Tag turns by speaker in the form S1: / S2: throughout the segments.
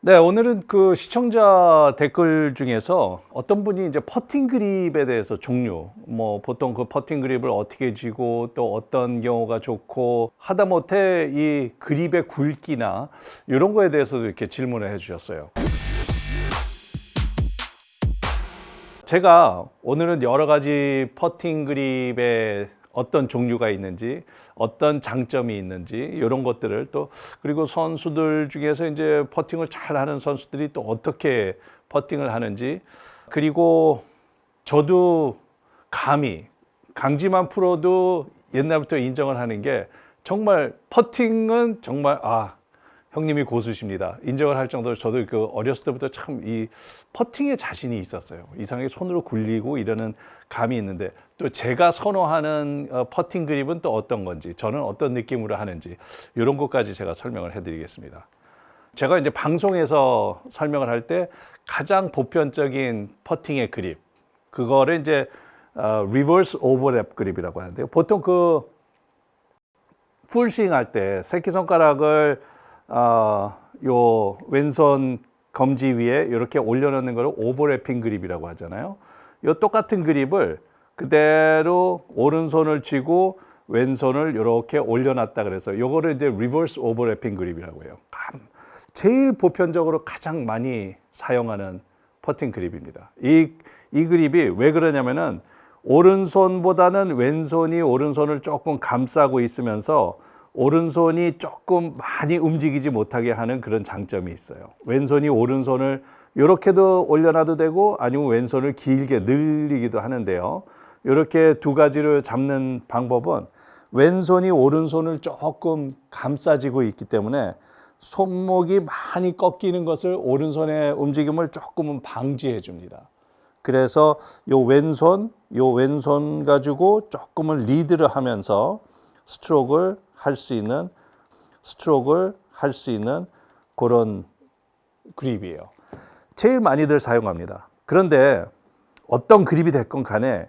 S1: 네, 오늘은 그 시청자 댓글 중에서 어떤 분이 이제 퍼팅 그립에 대해서 종류, 뭐 보통 그 퍼팅 그립을 어떻게 쥐고 또 어떤 경우가 좋고 하다못해 이 그립의 굵기나 이런 거에 대해서도 이렇게 질문을 해 주셨어요. 제가 오늘은 여러 가지 퍼팅 그립의 어떤 종류가 있는지, 어떤 장점이 있는지 이런 것들을 또 그리고 선수들 중에서 이제 퍼팅을 잘하는 선수들이 또 어떻게 퍼팅을 하는지 그리고 저도 감히 강지만 프로도 옛날부터 인정을 하는 게 정말 퍼팅은 정말 형님이 고수십니다. 인정을 할 정도로 저도 그 어렸을 때부터 참 이 퍼팅에 자신이 있었어요. 이상하게 손으로 굴리고 이러는 감이 있는데 또 제가 선호하는 퍼팅 그립은 또 어떤 건지 저는 어떤 느낌으로 하는지 이런 것까지 제가 설명을 해드리겠습니다. 제가 이제 방송에서 설명을 할 때 가장 보편적인 퍼팅의 그립 그거를 이제 리버스 오버랩 그립이라고 하는데요. 보통 그 풀스윙 할 때 새끼손가락을 요 왼손 검지 위에 이렇게 올려놓는 거를 오버래핑 그립이라고 하잖아요. 요 똑같은 그립을 그대로 오른손을 쥐고 왼손을 이렇게 올려놨다 그래서 요거를 이제 리버스 오버래핑 그립이라고 해요. 제일 보편적으로 가장 많이 사용하는 퍼팅 그립입니다. 이 그립이 왜 그러냐면은 오른손보다는 왼손이 오른손을 조금 감싸고 있으면서 오른손이 조금 많이 움직이지 못하게 하는 그런 장점이 있어요. 왼손이 오른손을 이렇게도 올려놔도 되고 아니면 왼손을 길게 늘리기도 하는데요. 이렇게 두 가지를 잡는 방법은 왼손이 오른손을 조금 감싸지고 있기 때문에 손목이 많이 꺾이는 것을 오른손의 움직임을 조금은 방지해 줍니다. 그래서 요 왼손 가지고 조금은 리드를 하면서 스트로크를 할 수 있는 그런 그립이에요. 제일 많이들 사용합니다. 그런데 어떤 그립이 됐건 간에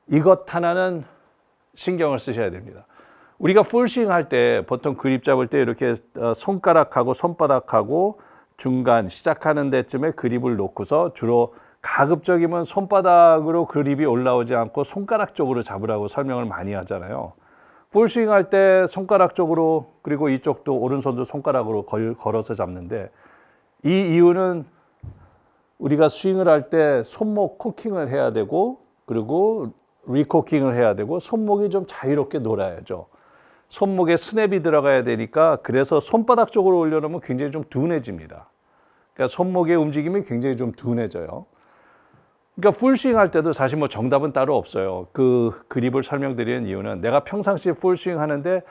S1: 이것 하나는 신경을 쓰셔야 됩니다. 우리가 풀스윙 할 때 보통 그립 잡을 때 이렇게 손가락하고 손바닥하고 중간 시작하는 데쯤에 그립을 놓고서 주로 가급적이면 손바닥으로 그립이 올라오지 않고 손가락 쪽으로 잡으라고 설명을 많이 하잖아요. 풀스윙 할 때 손가락 쪽으로 그리고 이쪽도 오른손도 손가락으로 걸어서 잡는데 이 이유는 우리가 스윙을 할 때 손목 코킹을 해야 되고 그리고 리코킹을 해야 되고 손목이 좀 자유롭게 놀아야죠. 손목에 스냅이 들어가야 되니까 그래서 손바닥 쪽으로 올려놓으면 굉장히 좀 둔해집니다. 그러니까 손목의 움직임이 굉장히 좀 둔해져요. 그러니까 풀스윙 할 때도 사실 뭐 정답은 따로 없어요. 그 그립을 설명드리는 이유는 내가 평상시에 풀스윙 하는데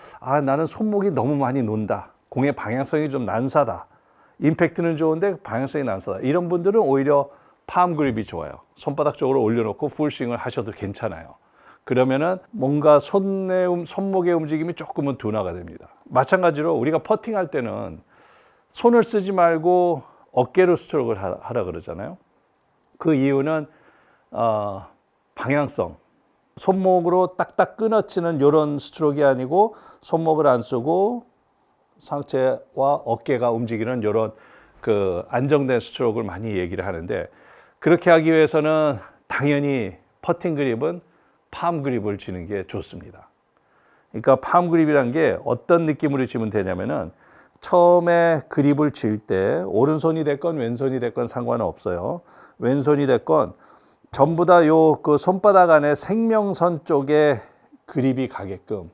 S1: 나는 손목이 너무 많이 논다. 공의 방향성이 좀 난사다. 임팩트는 좋은데 방향성이 난사다. 이런 분들은 오히려 팜 그립이 좋아요. 손바닥 쪽으로 올려놓고 풀스윙을 하셔도 괜찮아요. 그러면은 뭔가 손목의 움직임이 조금은 둔화가 됩니다. 마찬가지로 우리가 퍼팅할 때는 손을 쓰지 말고 어깨로 스트로크를 하라 그러잖아요. 그 이유는 방향성, 손목으로 딱딱 끊어치는 이런 스트로크가 아니고 손목을 안 쓰고 상체와 어깨가 움직이는 이런 그 안정된 스트로크를 많이 얘기를 하는데 그렇게 하기 위해서는 당연히 퍼팅 그립은 팜 그립을 쥐는 게 좋습니다. 그러니까 팜 그립이란 게 어떤 느낌으로 쥐면 되냐면은 처음에 그립을 쥘 때 오른손이 됐건 왼손이 됐건 상관은 없어요. 왼손이 됐건 전부 다 요 그 손바닥 안에 생명선 쪽에 그립이 가게끔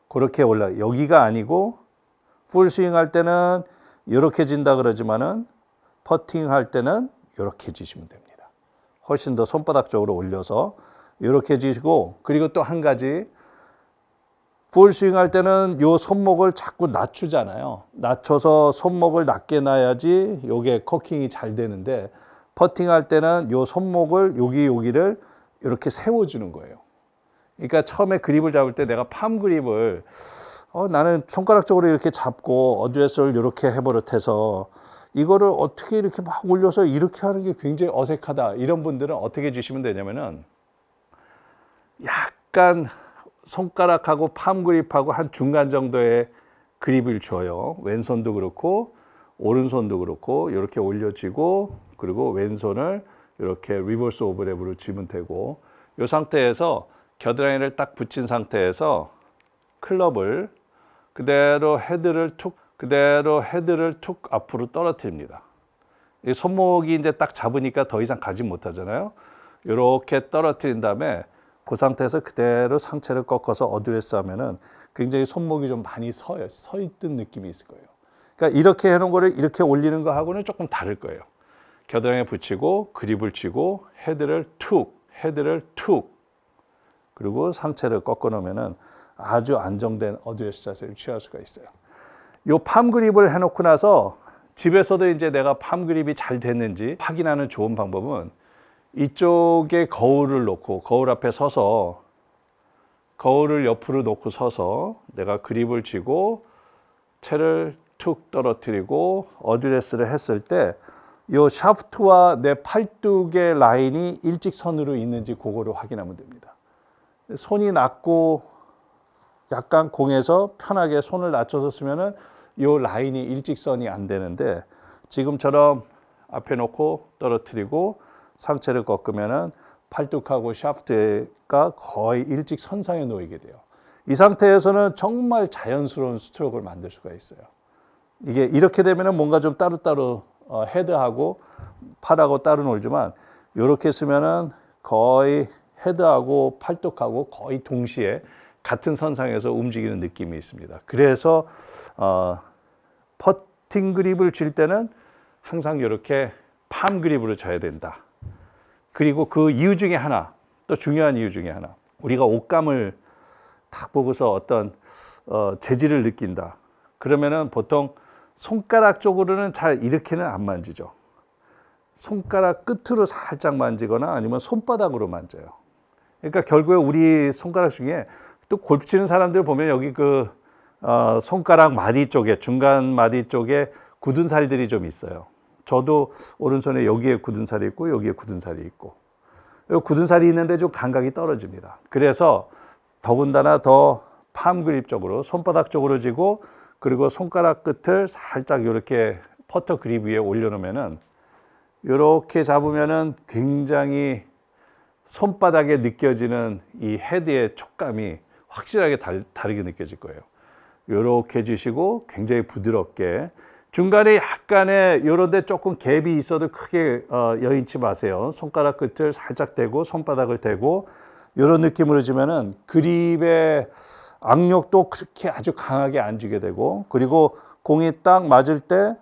S1: 그렇게 여기가 아니고 풀스윙 할 때는 이렇게 진다 그러지만은 퍼팅 할 때는 이렇게 지시면 됩니다. 훨씬 더 손바닥 쪽으로 올려서 이렇게 지시고 그리고 또 한 가지 풀스윙 할 때는 요 손목을 자꾸 낮추잖아요. 낮춰서 손목을 낮게 놔야지 요게 코킹이 잘 되는데 퍼팅할 때는 요 손목을 여기를 이렇게 세워주는 거예요. 그러니까 처음에 그립을 잡을 때 내가 팜 그립을 나는 손가락 쪽으로 이렇게 잡고 어드레스를 이렇게 해버릇해서 이거를 어떻게 이렇게 막 올려서 이렇게 하는 게 굉장히 어색하다. 이런 분들은 어떻게 주시면 되냐면은 약간 손가락하고 팜 그립하고 한 중간 정도의 그립을 줘요. 왼손도 그렇고 오른손도 그렇고 이렇게 올려쥐고 그리고 왼손을 이렇게 리버스 오버랩으로 쥐면 되고 이 상태에서 겨드랑이를 딱 붙인 상태에서 클럽을 그대로 헤드를 툭 앞으로 떨어뜨립니다. 이 손목이 이제 딱 잡으니까 더 이상 가지 못하잖아요. 이렇게 떨어뜨린 다음에 그 상태에서 그대로 상체를 꺾어서 어드레스 하면은 굉장히 손목이 좀 많이 서 있던 느낌이 있을 거예요. 그러니까 이렇게 해놓은 거를 이렇게 올리는 거하고는 조금 다를 거예요. 겨드랑이에 붙이고 그립을 쥐고 헤드를 툭 그리고 상체를 꺾어 놓으면은 아주 안정된 어드레스 자세를 취할 수가 있어요. 요 팜 그립을 해놓고 나서 집에서도 이제 내가 팜 그립이 잘 됐는지 확인하는 좋은 방법은 이쪽에 거울을 놓고 거울 앞에 서서 거울을 옆으로 놓고 서서 내가 그립을 쥐고 채를 툭 떨어뜨리고 어드레스를 했을 때 이 샤프트와 내 팔뚝의 라인이 일직선으로 있는지 그거를 확인하면 됩니다. 손이 낮고 약간 공에서 편하게 손을 낮춰서 쓰면은 이 라인이 일직선이 안 되는데 지금처럼 앞에 놓고 떨어뜨리고 상체를 꺾으면은 팔뚝하고 샤프트가 거의 일직선상에 놓이게 돼요. 이 상태에서는 정말 자연스러운 스트로크를 만들 수가 있어요. 이게 이렇게 되면은 뭔가 좀 따로따로 헤드하고 팔하고 따로 놀지만 이렇게 쓰면은 거의 헤드하고 팔뚝하고 거의 동시에 같은 선상에서 움직이는 느낌이 있습니다. 그래서 퍼팅 그립을 쥘 때는 항상 이렇게 팜 그립으로 져야 된다. 그리고 그 이유 중에 하나, 또 중요한 이유 중에 하나, 우리가 옷감을 딱 보고서 어떤 재질을 느낀다. 그러면은 보통 손가락 쪽으로는 잘 이렇게는 안 만지죠. 손가락 끝으로 살짝 만지거나 아니면 손바닥으로 만져요. 그러니까 결국에 우리 손가락 중에 또 골프 치는 사람들 보면 여기 그 손가락 마디 쪽에 중간 마디 쪽에 굳은 살들이 좀 있어요. 저도 오른손에 여기에 굳은 살이 있고 여기에 굳은 살이 있고 굳은 살이 있는데 좀 감각이 떨어집니다. 그래서 더군다나 더 팜 그립 쪽으로 손바닥 쪽으로 쥐고 그리고 손가락 끝을 살짝 이렇게 퍼터 그립 위에 올려놓으면은 이렇게 잡으면은 굉장히 손바닥에 느껴지는 이 헤드의 촉감이 확실하게 다르게 느껴질 거예요. 이렇게 주시고 굉장히 부드럽게 중간에 약간의 이런 데 조금 갭이 있어도 크게 여인치 마세요. 손가락 끝을 살짝 대고 손바닥을 대고 이런 느낌으로 주면은 그립의 악력도 그렇게 아주 강하게 안 주게 되고 그리고 공이 딱 맞을 때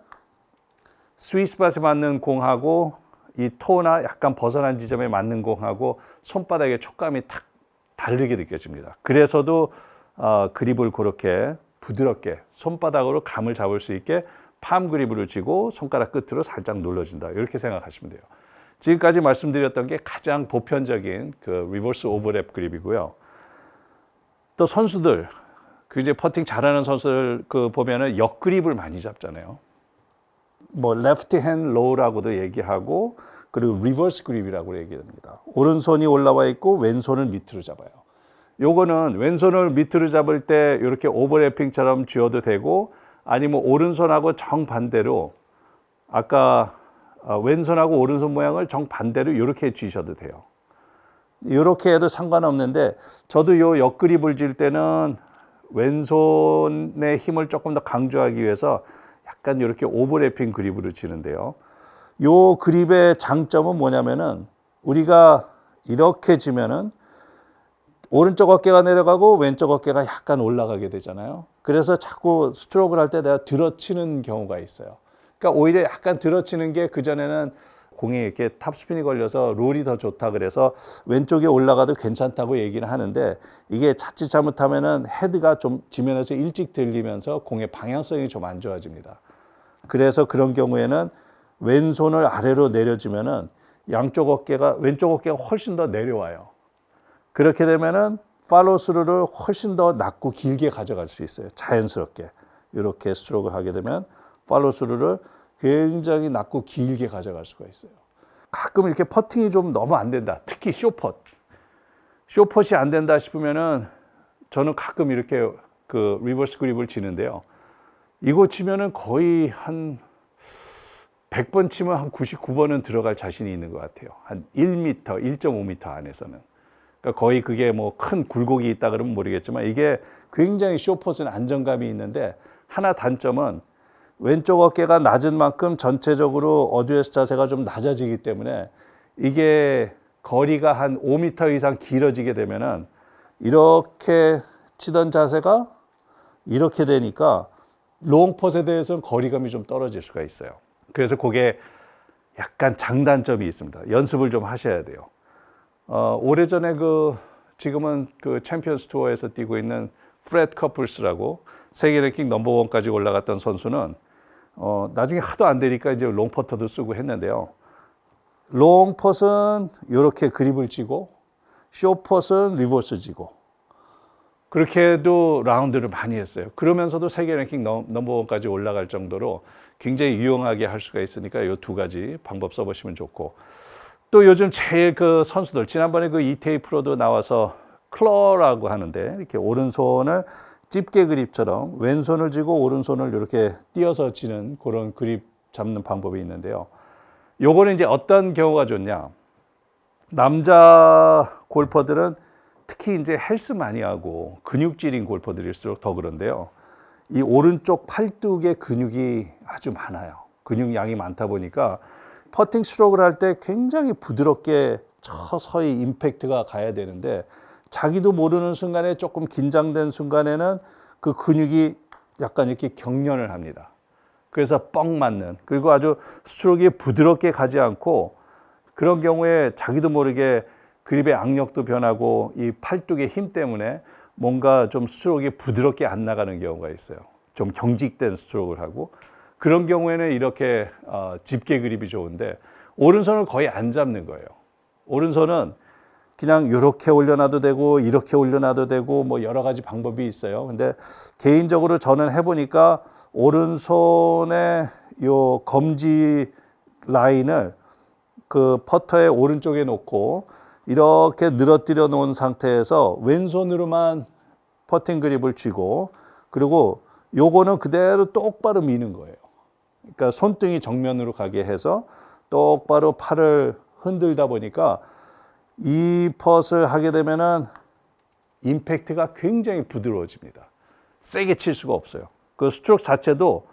S1: 스위스팟에 맞는 공하고 이 토나 약간 벗어난 지점에 맞는 공하고 손바닥의 촉감이 딱 다르게 느껴집니다. 그래서도 그립을 그렇게 부드럽게 손바닥으로 감을 잡을 수 있게 팜 그립으로 쥐고 손가락 끝으로 살짝 눌러준다. 이렇게 생각하시면 돼요. 지금까지 말씀드렸던 게 가장 보편적인 그 리버스 오버랩 그립이고요. 또 선수들, 그 이제 퍼팅 잘하는 선수들 그 보면은 역 그립을 많이 잡잖아요. 뭐 레프트 핸드 로우라고도 얘기하고 그리고 리버스 그립이라고 얘기합니다. 오른손이 올라와 있고 왼손을 밑으로 잡아요. 요거는 왼손을 밑으로 잡을 때 이렇게 오버래핑처럼 쥐어도 되고 아니면 오른손하고 정반대로 아까 왼손하고 오른손 모양을 정반대로 이렇게 쥐셔도 돼요. 이렇게 해도 상관없는데 저도 요 역그립을 쥘 때는 왼손의 힘을 조금 더 강조하기 위해서 약간 이렇게 오버래핑 그립으로 쥐는데요. 요 그립의 장점은 뭐냐면은 우리가 이렇게 쥐면은 오른쪽 어깨가 내려가고 왼쪽 어깨가 약간 올라가게 되잖아요. 그래서 자꾸 스트로크를 할 때 내가 들어치는 경우가 있어요. 그러니까 오히려 약간 들어치는 게 그전에는 공이 이렇게 탑스핀이 걸려서 롤이 더 좋다 그래서 왼쪽에 올라가도 괜찮다고 얘기를 하는데 이게 자칫 잘못하면은 헤드가 좀 지면에서 일찍 들리면서 공의 방향성이 좀 안 좋아집니다. 그래서 그런 경우에는 왼손을 아래로 내려주면은 왼쪽 어깨가 훨씬 더 내려와요. 그렇게 되면은 팔로우 스루를 훨씬 더 낮고 길게 가져갈 수 있어요. 자연스럽게 이렇게 스트로크를 하게 되면 팔로우 스루를 굉장히 낮고 길게 가져갈 수가 있어요. 가끔 이렇게 퍼팅이 좀 너무 안 된다. 특히 쇼펫이 안 된다 싶으면은 저는 가끔 이렇게 그 리버스 그립을 치는데요. 이거 치면은 거의 한 100번 치면 한 99번은 들어갈 자신이 있는 것 같아요. 한 1m, 1.5m 안에서는. 그러니까 거의 그게 뭐 큰 굴곡이 있다 그러면 모르겠지만 이게 굉장히 숏풋은 안정감이 있는데 하나 단점은 왼쪽 어깨가 낮은 만큼 전체적으로 어드레스 자세가 좀 낮아지기 때문에 이게 거리가 한 5m 이상 길어지게 되면은 이렇게 치던 자세가 이렇게 되니까 롱풋에 대해서는 거리감이 좀 떨어질 수가 있어요. 그래서 그게 약간 장단점이 있습니다. 연습을 좀 하셔야 돼요. 오래전에 지금은 챔피언스 투어에서 뛰고 있는 프레드 커플스라고 세계 랭킹 넘버 1까지 올라갔던 선수는 나중에 하도 안 되니까 이제 롱퍼터도 쓰고 했는데요. 롱퍼은 이렇게 그립을 쥐고 숏퍼은 리버스 쥐고 그렇게 해도 라운드를 많이 했어요. 그러면서도 세계 랭킹 넘버 1까지 올라갈 정도로 굉장히 유용하게 할 수가 있으니까 이 두 가지 방법 써보시면 좋고 또 요즘 제일 선수들 지난번에 이태희 프로도 나와서 클러라고 하는데 이렇게 오른손을 집게 그립처럼 왼손을 쥐고 오른손을 이렇게 띄어서 치는 그런 그립 잡는 방법이 있는데요. 요거는 이제 어떤 경우가 좋냐? 남자 골퍼들은 특히 이제 헬스 많이 하고 근육질인 골퍼들일수록 더 그런데요. 이 오른쪽 팔뚝에 근육이 아주 많아요. 근육량이 많다 보니까 퍼팅 스트로크를 할 때 굉장히 부드럽게 서서히 임팩트가 가야 되는데 자기도 모르는 순간에 조금 긴장된 순간에는 그 근육이 약간 이렇게 경련을 합니다. 그래서 뻥 맞는 그리고 아주 스트로크가 부드럽게 가지 않고 그런 경우에 자기도 모르게 그립의 악력도 변하고 이 팔뚝의 힘 때문에 뭔가 좀 스트로크가 부드럽게 안 나가는 경우가 있어요. 좀 경직된 스트로크를 하고 그런 경우에는 이렇게 집게 그립이 좋은데 오른손을 거의 안 잡는 거예요. 오른손은 그냥 이렇게 올려놔도 되고 이렇게 올려놔도 되고 뭐 여러 가지 방법이 있어요. 근데 개인적으로 저는 해보니까 오른손의 요 검지 라인을 그 퍼터의 오른쪽에 놓고 이렇게 늘어뜨려 놓은 상태에서 왼손으로만 퍼팅 그립을 쥐고 그리고 요거는 그대로 똑바로 미는 거예요. 그러니까 손등이 정면으로 가게 해서 똑바로 팔을 흔들다 보니까 이 펫을 하게 되면은 임팩트가 굉장히 부드러워집니다. 세게 칠 수가 없어요. 그 스트로크 자체도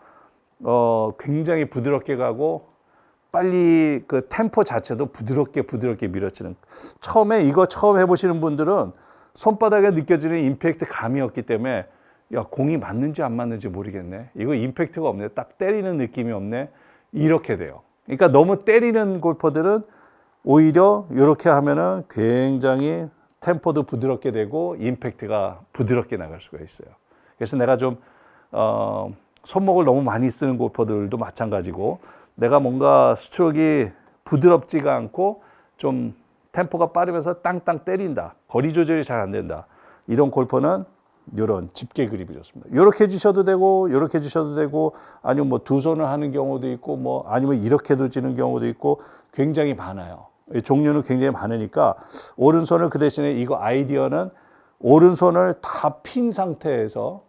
S1: 굉장히 부드럽게 가고 빨리 그 템포 자체도 부드럽게 밀어치는. 처음에 이거 처음 해보시는 분들은 손바닥에 느껴지는 임팩트 감이 없기 때문에 야 공이 맞는지 안 맞는지 모르겠네. 이거 임팩트가 없네. 딱 때리는 느낌이 없네. 이렇게 돼요. 그러니까 너무 때리는 골퍼들은 오히려 이렇게 하면은 굉장히 템포도 부드럽게 되고 임팩트가 부드럽게 나갈 수가 있어요. 그래서 내가 좀 손목을 너무 많이 쓰는 골퍼들도 마찬가지고 내가 뭔가 스트로크가 부드럽지가 않고 좀 템포가 빠르면서 땅땅 때린다. 거리 조절이 잘 안 된다. 이런 골퍼는 이런 집게 그립이 좋습니다. 이렇게 주셔도 되고 이렇게 주셔도 되고 아니면 뭐 두 손을 하는 경우도 있고 뭐 아니면 이렇게도 지는 경우도 있고 굉장히 많아요. 종류는 굉장히 많으니까 오른손을 그 대신에 이거 아이디어는 오른손을 다 핀 상태에서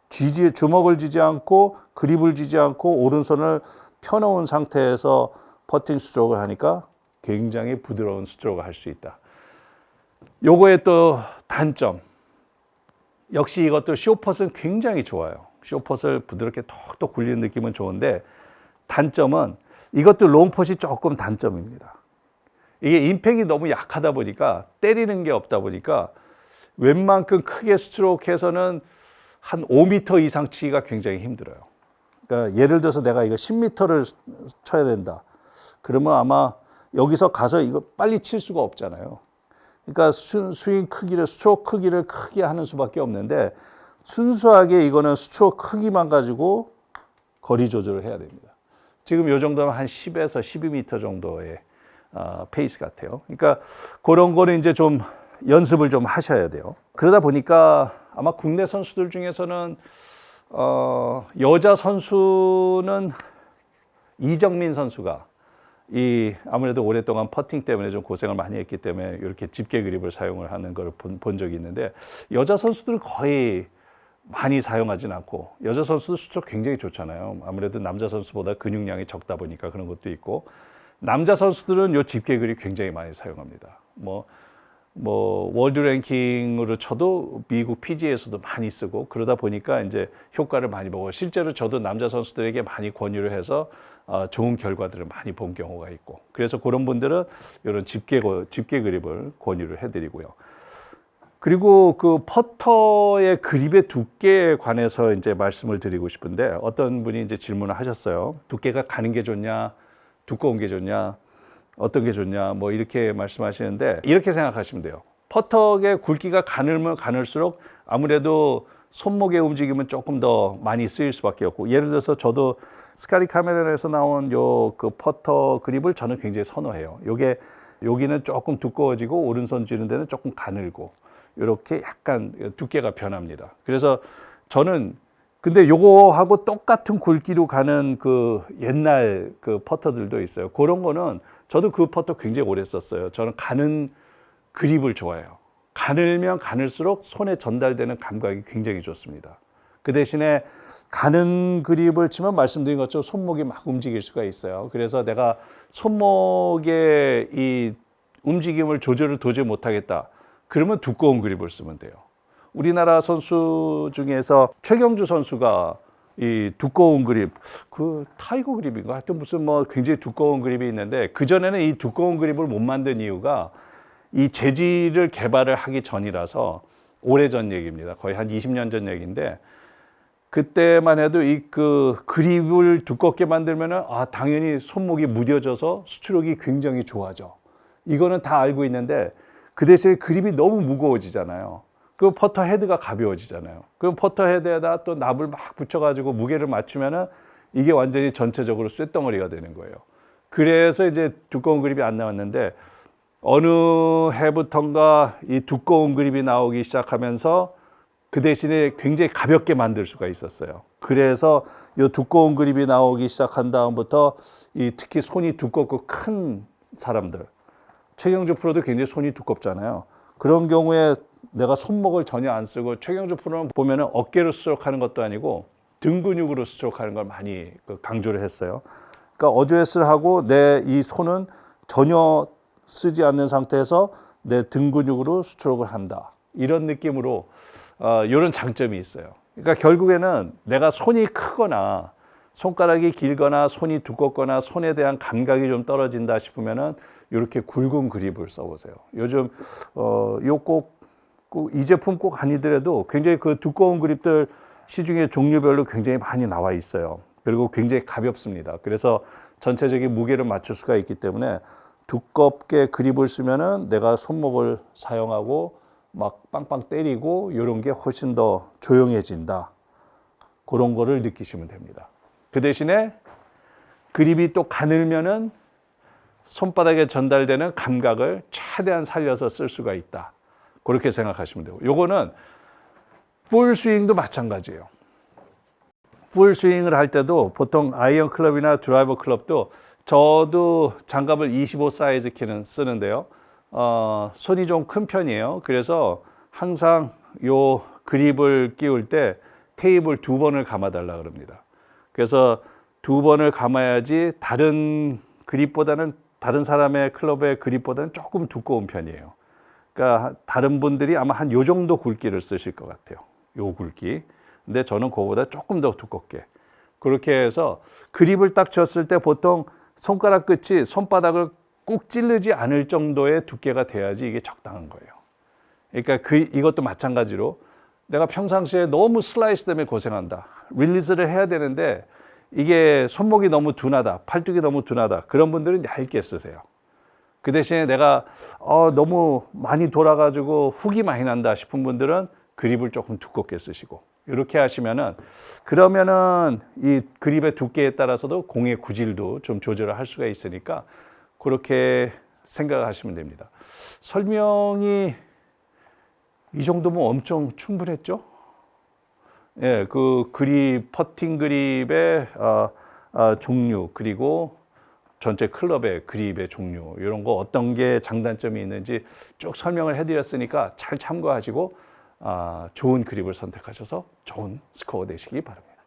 S1: 주먹을 쥐지 않고 그립을 쥐지 않고 오른손을 펴놓은 상태에서 퍼팅 스트로크를 하니까 굉장히 부드러운 스트로크를 할 수 있다. 요거의 또 단점. 역시 이것도 숏풋은 굉장히 좋아요. 숏풋을 부드럽게 톡톡 굴리는 느낌은 좋은데 단점은 이것도 롱풋이 조금 단점입니다. 이게 임팩이 너무 약하다 보니까 때리는 게 없다 보니까 웬만큼 크게 스트로크해서는 한 5m 이상 치기가 굉장히 힘들어요. 그러니까 예를 들어서 내가 이거 10m를 쳐야 된다. 그러면 아마 여기서 가서 이거 빨리 칠 수가 없잖아요. 그러니까 스윙 크기를, 스트로크 크기를 크게 하는 수밖에 없는데 순수하게 이거는 스트로크 크기만 가지고 거리 조절을 해야 됩니다. 지금 이 정도면 한 10에서 12m 정도의 페이스 같아요. 그러니까 그런 거는 이제 좀 연습을 좀 하셔야 돼요. 그러다 보니까 아마 국내 선수들 중에서는 여자 선수는 이정민 선수가 아무래도 오랫동안 퍼팅 때문에 좀 고생을 많이 했기 때문에 이렇게 집게 그립을 사용을 하는 걸 본 적이 있는데 여자 선수들은 거의 많이 사용하진 않고, 여자 선수도 스트로크 굉장히 좋잖아요. 아무래도 남자 선수보다 근육량이 적다 보니까 그런 것도 있고, 남자 선수들은 요 집게 그립 굉장히 많이 사용합니다. 월드 랭킹으로 쳐도 미국 PGA에서도 많이 쓰고, 그러다 보니까 이제 효과를 많이 보고, 실제로 저도 남자 선수들에게 많이 권유를 해서 좋은 결과들을 많이 본 경우가 있고, 그래서 그런 분들은 이런 집게 그립을 권유를 해드리고요. 그리고 그 퍼터의 그립의 두께에 관해서 이제 말씀을 드리고 싶은데, 어떤 분이 이제 질문을 하셨어요. 두께가 가는 게 좋냐, 두꺼운 게 좋냐, 어떤 게 좋냐, 뭐 이렇게 말씀하시는데, 이렇게 생각하시면 돼요. 퍼터의 굵기가 가늘면 가늘수록 아무래도 손목의 움직임은 조금 더 많이 쓰일 수밖에 없고, 예를 들어서 저도 스카리 카메라에서 나온 요 그 퍼터 그립을 저는 굉장히 선호해요. 여기는 조금 두꺼워지고 오른손 쥐는 데는 조금 가늘고, 이렇게 약간 두께가 변합니다. 그래서 저는 근데 요거하고 똑같은 굵기로 가는 그 옛날 그 퍼터들도 있어요. 그런 거는 저도 그 퍼터 굉장히 오래 썼어요. 저는 가는 그립을 좋아해요. 가늘면 가늘수록 손에 전달되는 감각이 굉장히 좋습니다. 그 대신에 가는 그립을 치면 말씀드린 것처럼 손목이 막 움직일 수가 있어요. 그래서 내가 손목의 이 움직임을 조절을 도저히 못하겠다, 그러면 두꺼운 그립을 쓰면 돼요. 우리나라 선수 중에서 최경주 선수가 이 두꺼운 그립, 그 타이거 그립인가 하여튼 무슨 뭐 굉장히 두꺼운 그립이 있는데, 그전에는 이 두꺼운 그립을 못 만든 이유가 이 재질을 개발을 하기 전이라서, 오래전 얘기입니다. 거의 한 20년 전 얘기인데, 그때만 해도 이 그 그립을 두껍게 만들면은 당연히 손목이 무뎌져서 수출력이 굉장히 좋아져. 이거는 다 알고 있는데, 그 대신에 그립이 너무 무거워지잖아요. 그 퍼터 헤드가 가벼워지잖아요. 그럼 퍼터 헤드에다 또 납을 막 붙여가지고 무게를 맞추면은 이게 완전히 전체적으로 쇳덩어리가 되는 거예요. 그래서 이제 두꺼운 그립이 안 나왔는데, 어느 해부턴가 이 두꺼운 그립이 나오기 시작하면서 그 대신에 굉장히 가볍게 만들 수가 있었어요. 그래서 이 두꺼운 그립이 나오기 시작한 다음부터 특히 손이 두껍고 큰 사람들, 최경주 프로도 굉장히 손이 두껍잖아요. 그런 경우에 내가 손목을 전혀 안 쓰고, 최경주 프로는 보면은 어깨로 스트로크하는 것도 아니고 등 근육으로 스트로크하는 걸 많이 강조를 했어요. 그러니까 어드레스를 하고 내 이 손은 전혀 쓰지 않는 상태에서 내 등 근육으로 스트로크를 한다, 이런 느낌으로 이런 장점이 있어요. 그러니까 결국에는 내가 손이 크거나 손가락이 길거나 손이 두껍거나 손에 대한 감각이 좀 떨어진다 싶으면은 이렇게 굵은 그립을 써보세요. 요즘 꼭 이 제품 꼭 아니더라도 굉장히 그 두꺼운 그립들 시중에 종류별로 굉장히 많이 나와 있어요. 그리고 굉장히 가볍습니다. 그래서 전체적인 무게를 맞출 수가 있기 때문에 두껍게 그립을 쓰면은 내가 손목을 사용하고 막 빵빵 때리고 이런 게 훨씬 더 조용해진다, 그런 거를 느끼시면 됩니다. 그 대신에 그립이 또 가늘면은 손바닥에 전달되는 감각을 최대한 살려서 쓸 수가 있다, 그렇게 생각하시면 되고, 요거는 풀 스윙도 마찬가지예요. 풀 스윙을 할 때도 보통 아이언 클럽이나 드라이버 클럽도, 저도 장갑을 25 사이즈 키는 쓰는데요. 손이 좀 큰 편이에요. 그래서 항상 요 그립을 끼울 때 테이프를 2번을 감아달라 그럽니다. 그래서 2번을 감아야지 다른 그립보다는, 다른 사람의 클럽의 그립보다는 조금 두꺼운 편이에요. 그러니까 다른 분들이 아마 한 요 정도 굵기를 쓰실 것 같아요. 요 굵기. 근데 저는 그거보다 조금 더 두껍게. 그렇게 해서 그립을 딱 쥐었을 때 보통 손가락 끝이 손바닥을 꾹 찌르지 않을 정도의 두께가 돼야지 이게 적당한 거예요. 그러니까 이것도 마찬가지로 내가 평상시에 너무 슬라이스 때문에 고생한다, 릴리즈를 해야 되는데 이게 손목이 너무 둔하다, 팔뚝이 너무 둔하다, 그런 분들은 얇게 쓰세요. 그 대신에 내가 너무 많이 돌아가지고 훅이 많이 난다 싶은 분들은 그립을 조금 두껍게 쓰시고, 이렇게 하시면은, 그러면은 이 그립의 두께에 따라서도 공의 구질도 좀 조절을 할 수가 있으니까 그렇게 생각을 하시면 됩니다. 설명이 이 정도면 엄청 충분했죠? 예, 그 퍼팅 그립의 종류, 그리고 전체 클럽의 그립의 종류, 이런 거 어떤 게 장단점이 있는지 쭉 설명을 해드렸으니까 잘 참고하시고, 좋은 그립을 선택하셔서 좋은 스코어 내시기 바랍니다.